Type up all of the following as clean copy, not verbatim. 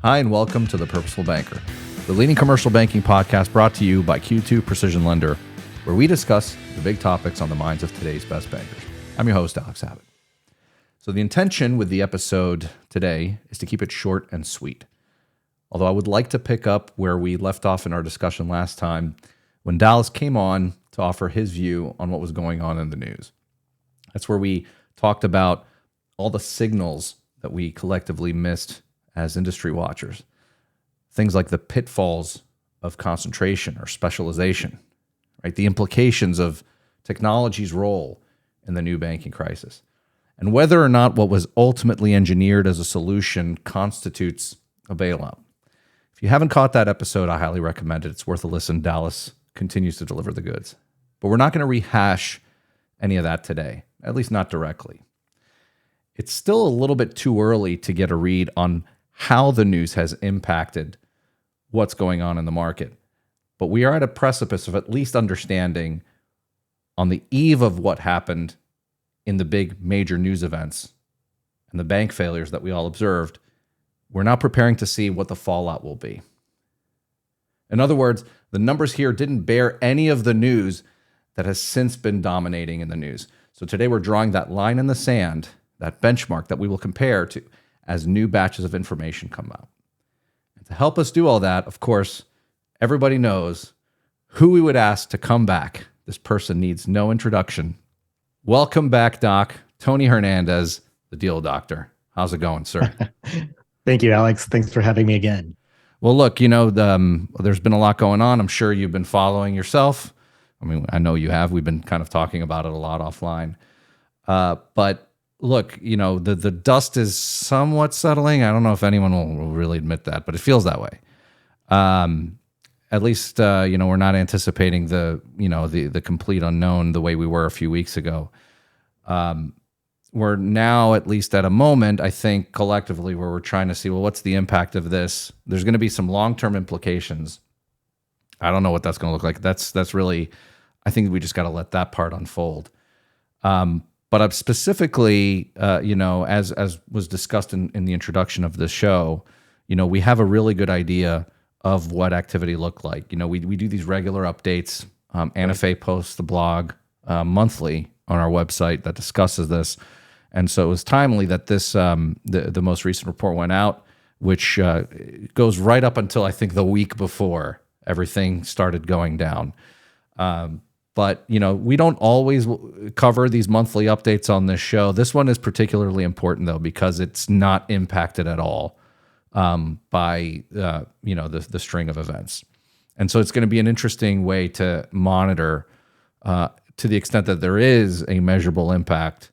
Hi, and welcome to the Purposeful Banker, the leading commercial banking podcast brought to you by Q2 PrecisionLender, where we discuss the big topics on the minds of today's best bankers. I'm your host, Alex Habet. So the intention with the episode today is to keep it short and sweet. Although I would like to pick up where we left off in our discussion last time when Dallas came on to offer his view on what was going on in the news. That's where we talked about all the signals that we collectively missed as industry watchers. Things like the pitfalls of concentration or specialization, right? The implications of technology's role in the new banking crisis, and whether or not what was ultimately engineered as a solution constitutes a bailout. If you haven't caught that episode, I highly recommend it. It's worth a listen. Dallas continues to deliver the goods. But we're not going to rehash any of that today, at least not directly. It's still a little bit too early to get a read on how the news has impacted what's going on in the market. But we are at a precipice of at least understanding on the eve of what happened in the big major news events and the bank failures that we all observed. We're now preparing to see what the fallout will be. In other words, the numbers here didn't bear any of the news that has since been dominating in the news. So today we're drawing that line in the sand, that benchmark that we will compare to as new batches of information come out. And to help us do all that, of course, everybody knows who we would ask to come back. This person needs no introduction. Welcome back, Doc. Tony Hernandez, the deal doctor. How's it going, sir? Thank you, Alex. Thanks for having me again. Well, look, there's been a lot going on. I'm sure you've been following yourself. I mean, I know you have. We've been kind of talking about it a lot offline. But look, the dust is somewhat settling. I don't know if anyone will really admit that, but it feels that way. At least, we're not anticipating the complete unknown the way we were a few weeks ago. We're now at least at a moment, I think, collectively, where we're trying to see, well, what's the impact of this? There's going to be some long-term implications. I don't know what that's going to look like. That's really, I think we just got to let that part unfold. But I'm specifically, as was discussed in the introduction of this show, we have a really good idea of what activity looked like. We do these regular updates. Anna Faye posts the blog monthly on our website that discusses this. And so it was timely that this the most recent report went out, which goes right up until I think the week before everything started going down. But, we don't always cover these monthly updates on this show. This one is particularly important, though, because it's not impacted at all by, the string of events. And so it's going to be an interesting way to monitor to the extent that there is a measurable impact,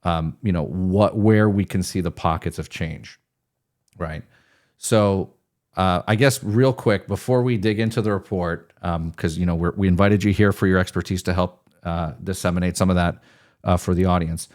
where we can see the pockets of change, right? So I guess real quick, before we dig into the report, because we invited you here for your expertise to help disseminate some of that for the audience.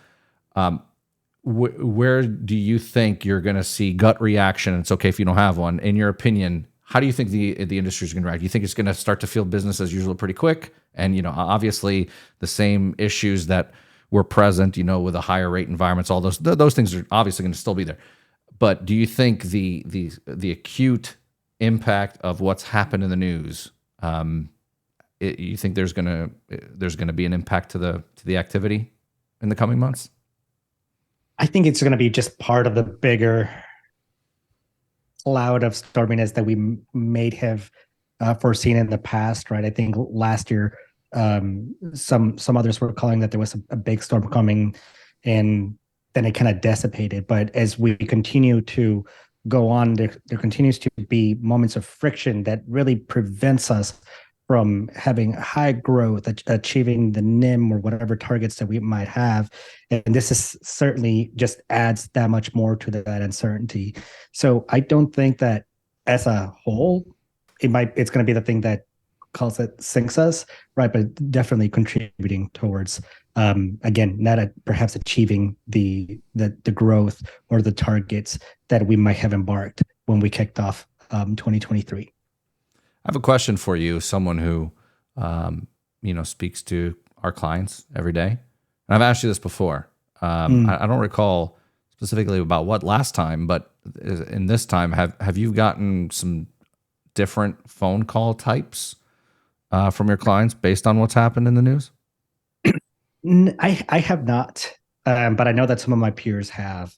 Where do you think you're going to see gut reaction? It's okay if you don't have one. In your opinion, how do you think the industry is going to react? Do you think it's going to start to feel business as usual pretty quick? And obviously the same issues that were present, with a higher rate environments, all those things are obviously going to still be there. But do you think the acute impact of what's happened in the news, you think there's gonna be an impact to the activity in the coming months? I think it's going to be just part of the bigger cloud of storminess that we may have foreseen in the past, right? I think last year, some others were calling that there was a big storm coming, and then it kind of dissipated. But as we continue to go on, there continues to be moments of friction that really prevents us from having high growth, achieving the NIM or whatever targets that we might have. And this is certainly just adds that much more to that uncertainty. So I don't think that as a whole, it's going to be the thing that sinks us, right? But definitely contributing towards, again, not perhaps achieving the growth or the targets that we might have embarked when we kicked off 2023. I have a question for you, someone who, speaks to our clients every day. And I've asked you this before. I don't recall specifically about what last time, but in this time, have you gotten some different phone call types from your clients based on what's happened in the news? I have not, but I know that some of my peers have,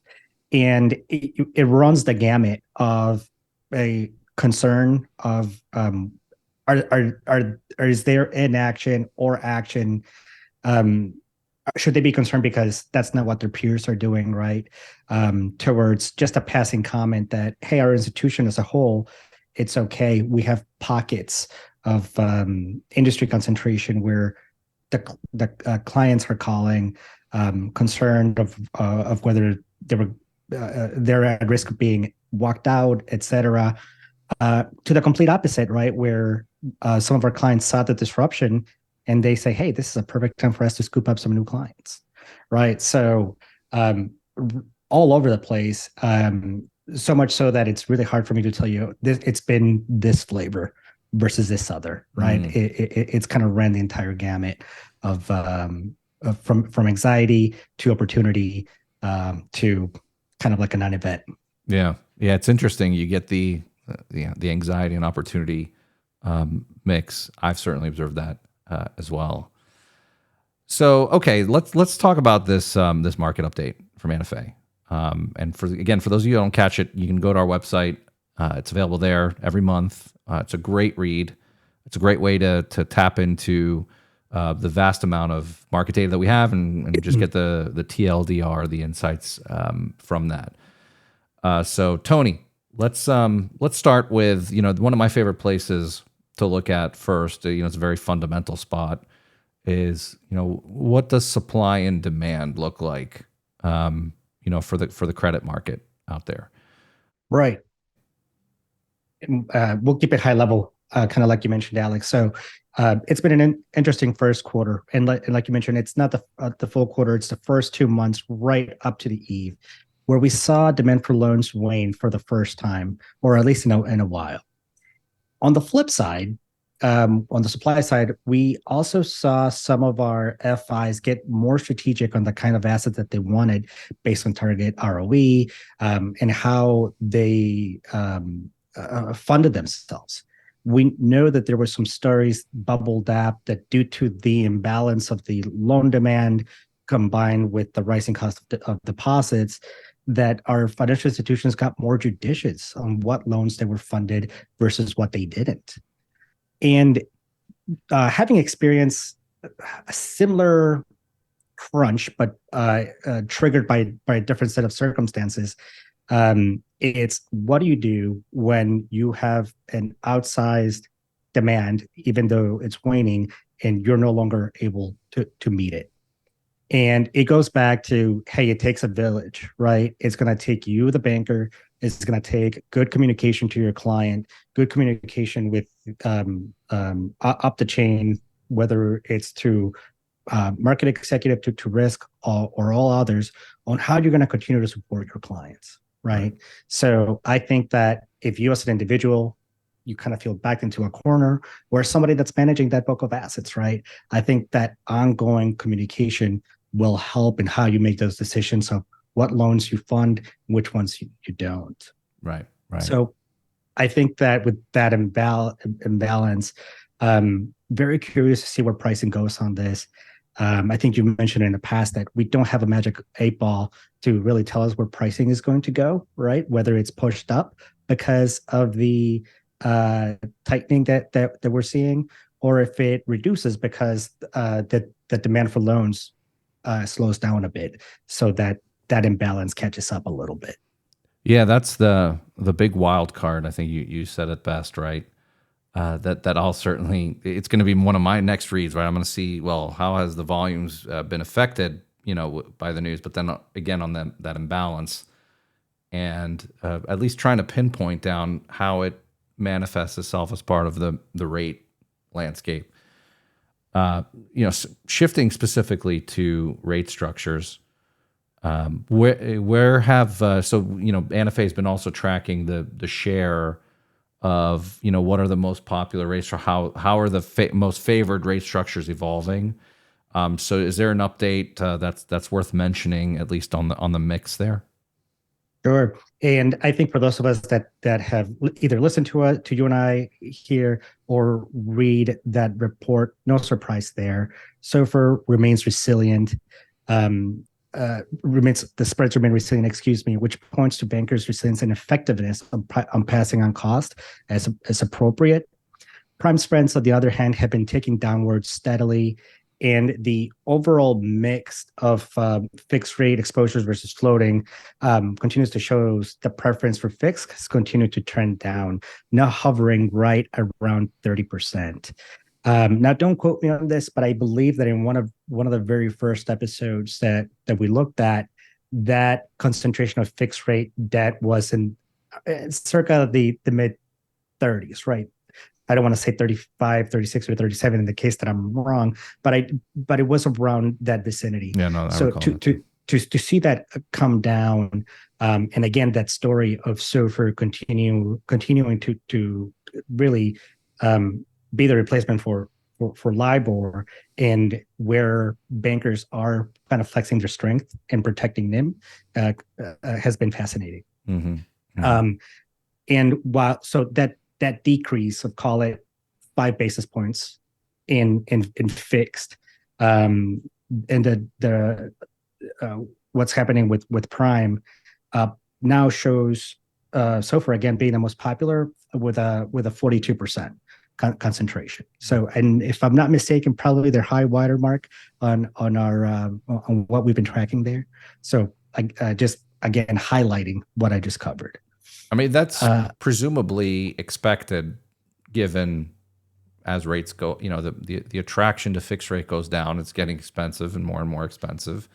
and it runs the gamut of a concern of is there inaction or action? Um, should they be concerned because that's not what their peers are doing, right? Towards just a passing comment that, hey, our institution as a whole, it's okay. We have pockets of industry concentration where the clients are calling, concerned of whether they're at risk of being walked out, etc. To the complete opposite, right? Where some of our clients saw the disruption and they say, hey, this is a perfect time for us to scoop up some new clients, right? So all over the place, so much so that it's really hard for me to tell you this, it's been this flavor versus this other, right? It's kind of ran the entire gamut of from anxiety to opportunity, to kind of like a non-event. Yeah, yeah, it's interesting. You get the anxiety and opportunity mix. I've certainly observed that as well. So, okay, let's talk about this this market update from NFA. And for those of you who don't catch it, you can go to our website. It's available there every month. It's a great read. It's a great way to tap into the vast amount of market data that we have and just get the TLDR, the insights from that. So, Tony, let's start with one of my favorite places to look at first. It's a very fundamental spot. Is what does supply and demand look like? For the credit market out there. Right. We'll keep it high level, kind of like you mentioned, Alex. So it's been an interesting first quarter, and like you mentioned, it's not the full quarter; it's the first 2 months, right up to the eve, where we saw demand for loans wane for the first time, or at least in a while. On the flip side, on the supply side, we also saw some of our FIs get more strategic on the kind of assets that they wanted based on target ROE, and how they funded themselves. We know that there were some stories bubbled up that due to the imbalance of the loan demand combined with the rising cost of deposits, that our financial institutions got more judicious on what loans they were funded versus what they didn't. And having experienced a similar crunch, but triggered by a different set of circumstances, it's what do you do when you have an outsized demand, even though it's waning, and you're no longer able to meet it? And it goes back to, hey, it takes a village, right? It's going to take you, the banker. It's going to take good communication to your client, good communication with up the chain, whether it's to market executive to risk or all others, on how you're going to continue to support your clients, right? So I think that if you as an individual, you kind of feel backed into a corner, or somebody that's managing that book of assets, right? I think that ongoing communication will help in how you make those decisions of what loans you fund, which ones you don't. Right. So I think that with that imbalance, very curious to see where pricing goes on this. I think you mentioned in the past that we don't have a magic 8 ball to really tell us where pricing is going to go, right? Whether it's pushed up because of the tightening that we're seeing, or if it reduces because the demand for loans slows down a bit, so that imbalance catches up a little bit. Yeah, that's the big wild card. I think you said it best, right? That I'll certainly, it's going to be one of my next reads, right? I'm going to see, well, how has the volumes been affected, by the news, but then again on that imbalance, and at least trying to pinpoint down how it manifests itself as part of the rate landscape. Shifting specifically to rate structures. Where have NFA has been also tracking the share of what are the most popular rates, or how are the most favored rate structures evolving. So is there an update that's worth mentioning, at least on the mix there? Sure. And I think for those of us that have either listened to you and I here or read that report, no surprise there. SOFR remains resilient. Remains the spreads remain resilient, excuse me, which points to bankers' resilience and effectiveness on passing on cost as appropriate. Prime spreads, on the other hand, have been ticking downwards steadily, and the overall mix of fixed rate exposures versus floating continues to show the preference for fixed has continued to trend down, now hovering right around 30%. Now, don't quote me on this, but I believe that in one of the very first episodes that we looked at, that concentration of fixed rate debt was in circa the mid 30s, right? I don't want to say 35, 36, or 37 in the case that I'm wrong, but it was around that vicinity. Yeah, no, I So recall that too. to see that come down, and again that story of SOFR continuing to really be the replacement for LIBOR, and where bankers are kind of flexing their strength and protecting them, has been fascinating. Mm-hmm. Mm-hmm. And while so that decrease of, call it, 5 basis points in fixed, and the what's happening with prime, now shows SOFR again being the most popular with a 42% concentration. So, and if I'm not mistaken, probably their high watermark on our on what we've been tracking there. So, just again highlighting what I just covered. I mean, that's presumably expected, given as rates go, the attraction to fixed rate goes down. It's getting expensive and more expensive.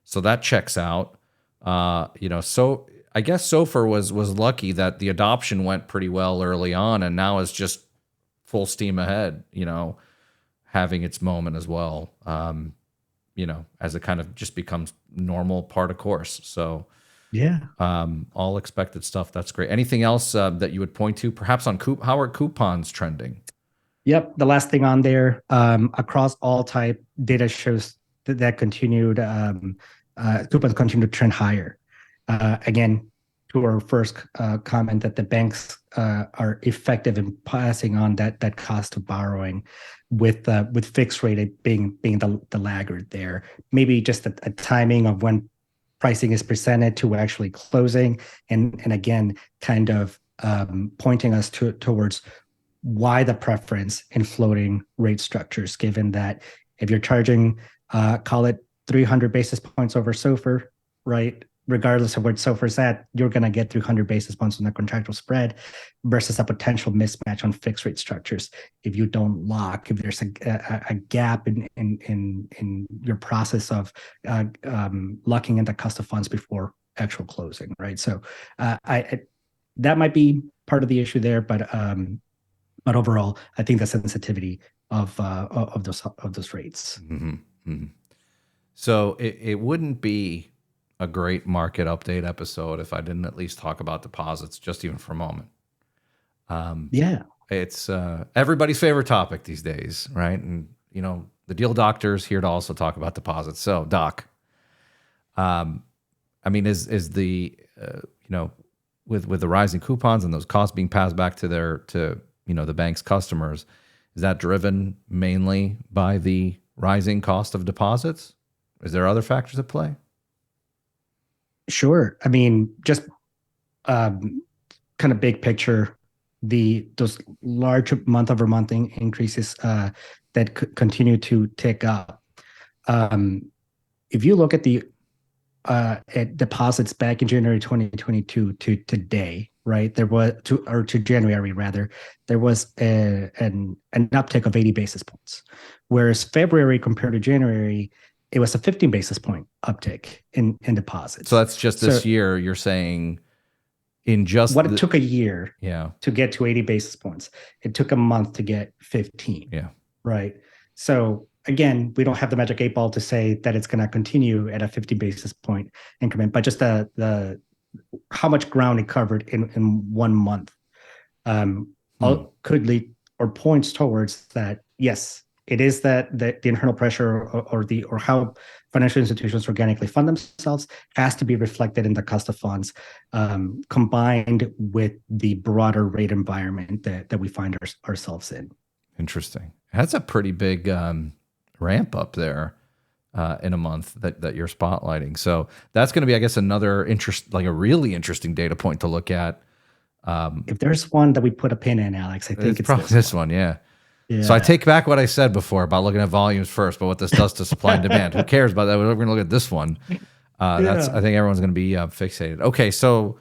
So that checks out. So I guess SOFR was lucky that the adoption went pretty well early on, and now is just full steam ahead, having its moment as well, as it kind of just becomes normal part of course. So yeah, all expected stuff. That's great. Anything else that you would point to, perhaps on how are coupons trending? Yep. The last thing on there, across all type, data shows that continued coupons continue to trend higher. Again, to our first comment, that the banks are effective in passing on that cost of borrowing, with fixed rate being the laggard there. Maybe just a timing of when pricing is presented to actually closing, and again, kind of pointing us towards why the preference in floating rate structures, given that if you're charging, call it 300 basis points over SOFR, right? Regardless of where SOFR is at, you're going to get 300 basis points on the contractual spread, versus a potential mismatch on fixed rate structures. If you don't lock, if there's a gap in your process of locking in the cost of funds before actual closing, right? So that might be part of the issue there, but overall, I think the sensitivity of those rates. Mm-hmm. Mm-hmm. So it wouldn't be a great market update episode if I didn't at least talk about deposits, just even for a moment. Yeah, it's everybody's favorite topic these days, right? And the deal doctor's here to also talk about deposits. So, Doc, I mean, is the with the rising coupons and those costs being passed back to the bank's customers, is that driven mainly by the rising cost of deposits? Is there other factors at play? sure. I mean, just kind of big picture, those large month-over-month increases that continue to tick up. If you look at at deposits back in January 2022 to today, right? There was to January rather, there was an uptick of 80 basis points, whereas February compared to January, it was a 15 basis point uptick in deposits. So that's just this year. You're saying in just what it took a year, yeah, to get to 80 basis points, it took a month to get 15. Yeah, right. So again, we don't have the magic 8 ball to say that it's going to continue at a 50 basis point increment, but just the how much ground it covered in 1 month could lead or points towards that. Yes, it is that the internal pressure or how financial institutions organically fund themselves has to be reflected in the cost of funds, combined with the broader rate environment that we find ourselves in. Interesting. That's a pretty big ramp up there in a month that you're spotlighting. So that's going to be, I guess, another a really interesting data point to look at. If there's one that we put a pin in, Alex, I think it's probably this one. Yeah. So I take back what I said before about looking at volumes first, but what this does to supply and demand. Who cares about that? We're going to look at this one. I think everyone's going to be fixated. Okay, so.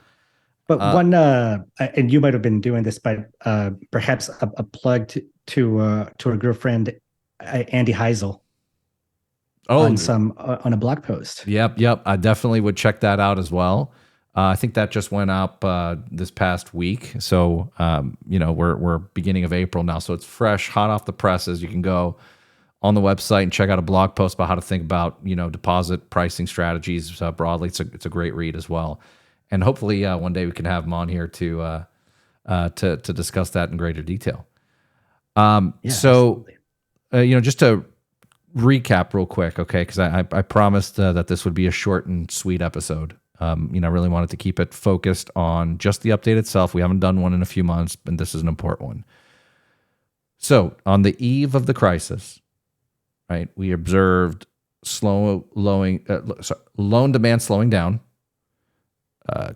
But one, and you might have been doing this, but perhaps a plug to a good friend, Andy Heisel. On a blog post. Yep. I definitely would check that out as well. I think that just went up this past week. So, we're beginning of April now. So it's fresh, hot off the presses. You can go on the website and check out a blog post about how to think about, deposit pricing strategies broadly. It's a great read as well. And hopefully one day we can have him on here to discuss that in greater detail. So, just to recap real quick, okay? Because I promised that this would be a short and sweet episode. I really wanted to keep it focused on just the update itself. We haven't done one in a few months, and this is an important one. So on the eve of the crisis, right, we observed loan demand slowing down.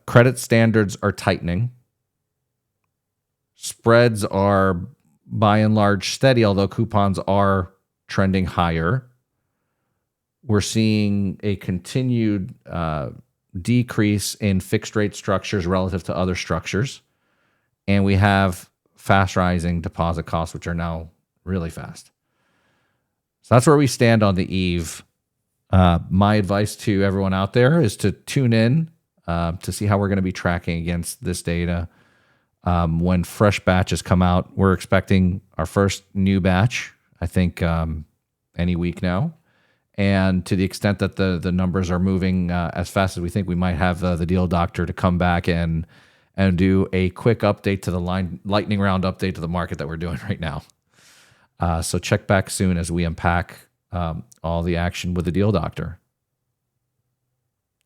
Credit standards are tightening. Spreads are by and large steady, although coupons are trending higher. We're seeing a continued decrease in fixed rate structures relative to other structures. And we have fast rising deposit costs, which are now really fast. So that's where we stand on the eve. My advice to everyone out there is to tune in to see how we're going to be tracking against this data. When fresh batches come out, we're expecting our first new batch, I think, any week now. And to the extent that the numbers are moving as fast as we think, we might have the deal doctor to come back and do a quick update to the lightning round update to the market that we're doing right now. So check back soon as we unpack all the action with the deal doctor.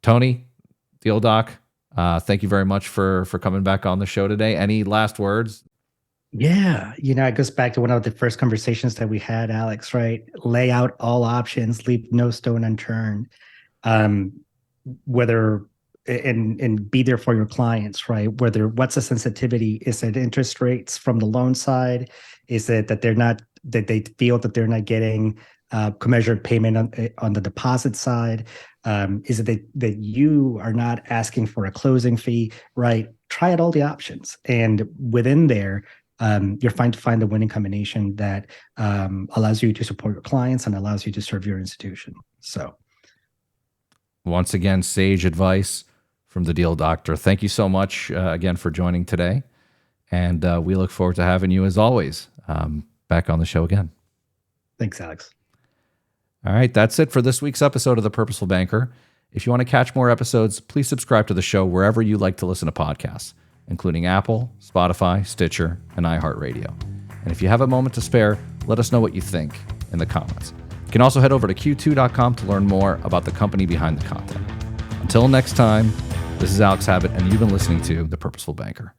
Tony, deal doc, thank you very much for coming back on the show today. Any last words? Yeah, it goes back to one of the first conversations that we had, Alex, right? Lay out all options, leave no stone unturned. Whether and be there for your clients, right? What's the sensitivity? Is it interest rates from the loan side? Is it that they feel that they're not getting commensurate payment on the deposit side? Is it that you are not asking for a closing fee, right? Try out all the options, and within there, you're fine to find the winning combination that allows you to support your clients and allows you to serve your institution. So, once again, sage advice from the deal doctor. Thank you so much again for joining today, and we look forward to having you as always back on the show again. Thanks, Alex. All right, that's it for this week's episode of The Purposeful Banker. If you want to catch more episodes, please subscribe to the show wherever you like to listen to podcasts, including Apple, Spotify, Stitcher, and iHeartRadio. And if you have a moment to spare, let us know what you think in the comments. You can also head over to Q2.com to learn more about the company behind the content. Until next time, this is Alex Habet, and you've been listening to The Purposeful Banker.